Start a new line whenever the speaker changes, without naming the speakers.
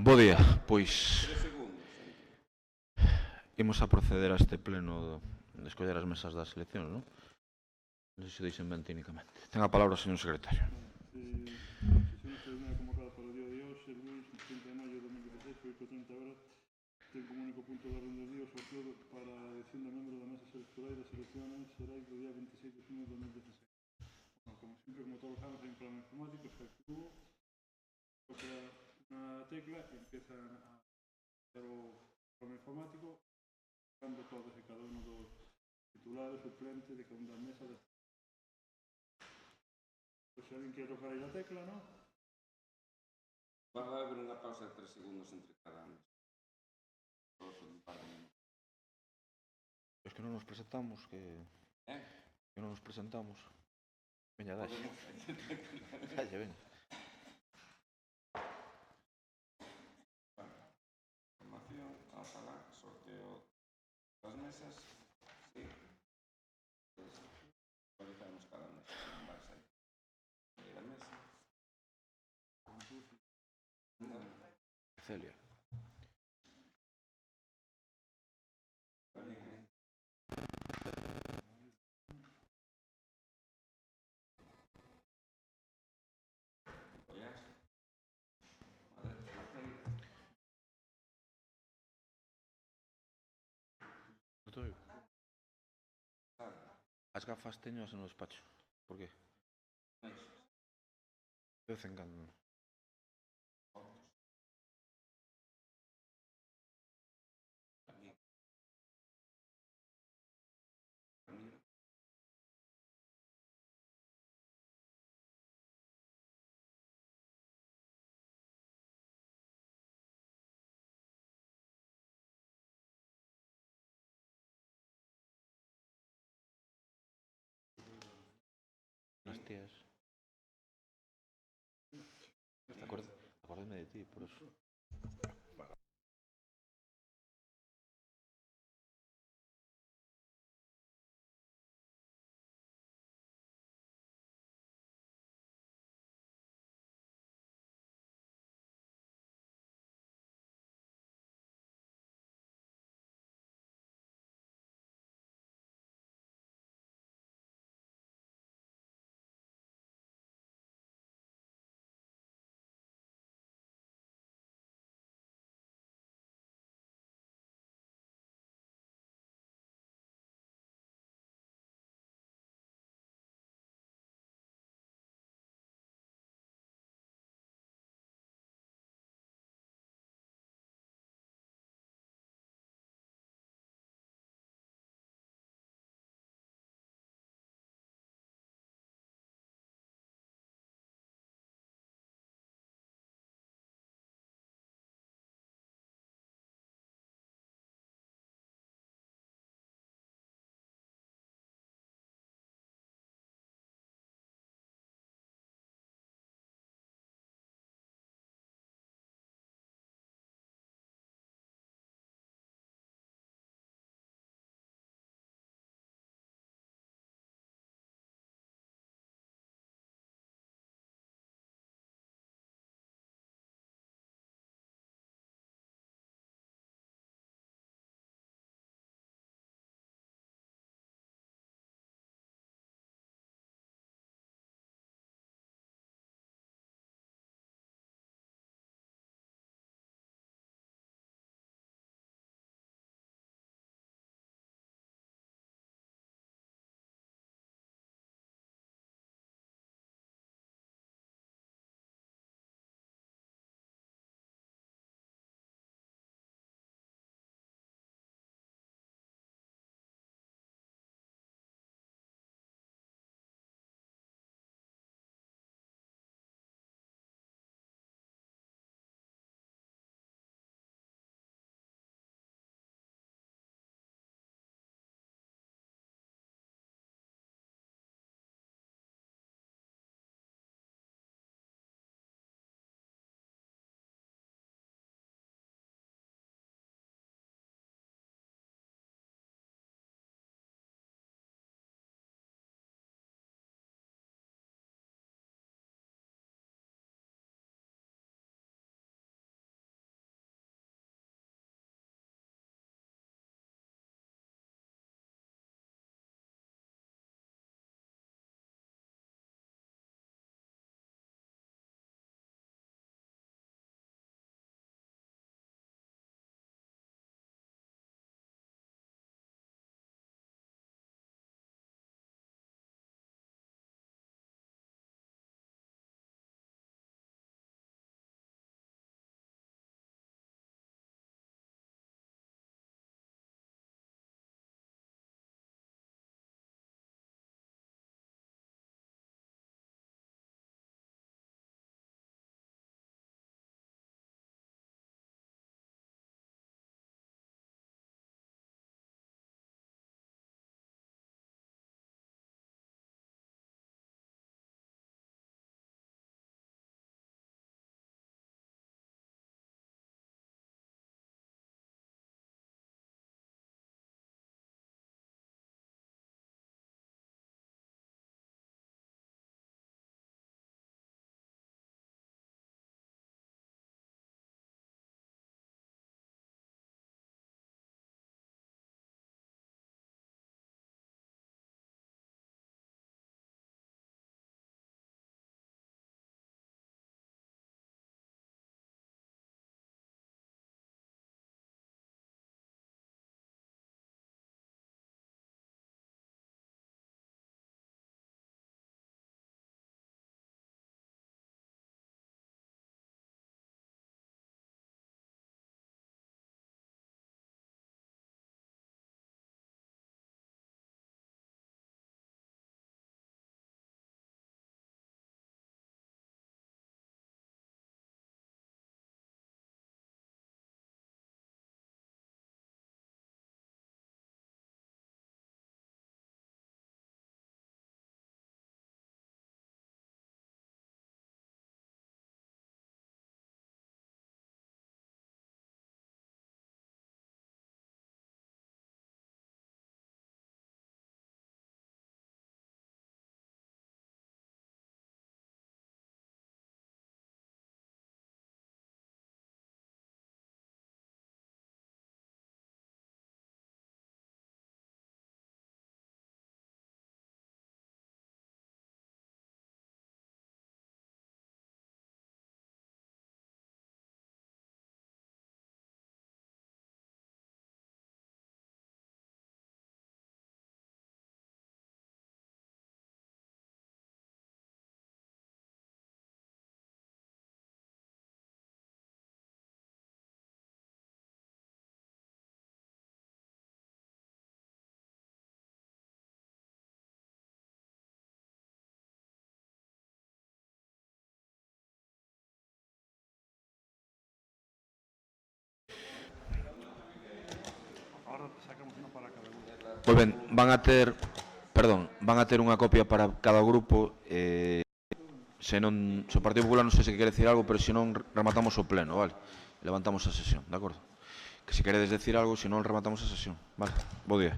Bo día, pois
3 segundos.
imos a proceder a este pleno de escoller as mesas das eleccións, non? Non sei se o deixen ben técnicamente. Ten a palabra o señor secretario.
Sesión extraordinaria convocada para o día de hoxe, lunes 30 de maio de 2016, 8:30 horas, ten como único punto de orden do día o sorteo para a elección de membro da mesa electoral das eleccións xerais do día 26 de junio de 2016. Bueno, como sempre, como todos os anos, hai un programa informático, se activo, toca unha tecla e empieza a hacer o programa informático, dando todos e cada uno dos titulares, suplentes de cada unha das mesas. Se alguén quere tocar aí a tecla, non?
Va a haber unha pausa de 3 segundos entre cada ano.
Es que non nos presentamos, que non nos presentamos. Veña, daxe. Dalle, veña.
Información, vamos a dar sorteo das mesas. Sí. Actualizamos cada mesa. Vais aí. A mesa.
Celia. As gafas teñoas no despacho. Por qué? De vez en cando. Las tías. Acordéme de ti, por eso. Pois ben, van a ter unha copia para cada grupo. Se o Partido Popular non sei se quere decir algo, pero se non rematamos o pleno, vale? Levantamos a sesión, de acordo? Que se queredes decir algo, se non rematamos a sesión, vale? Bo día.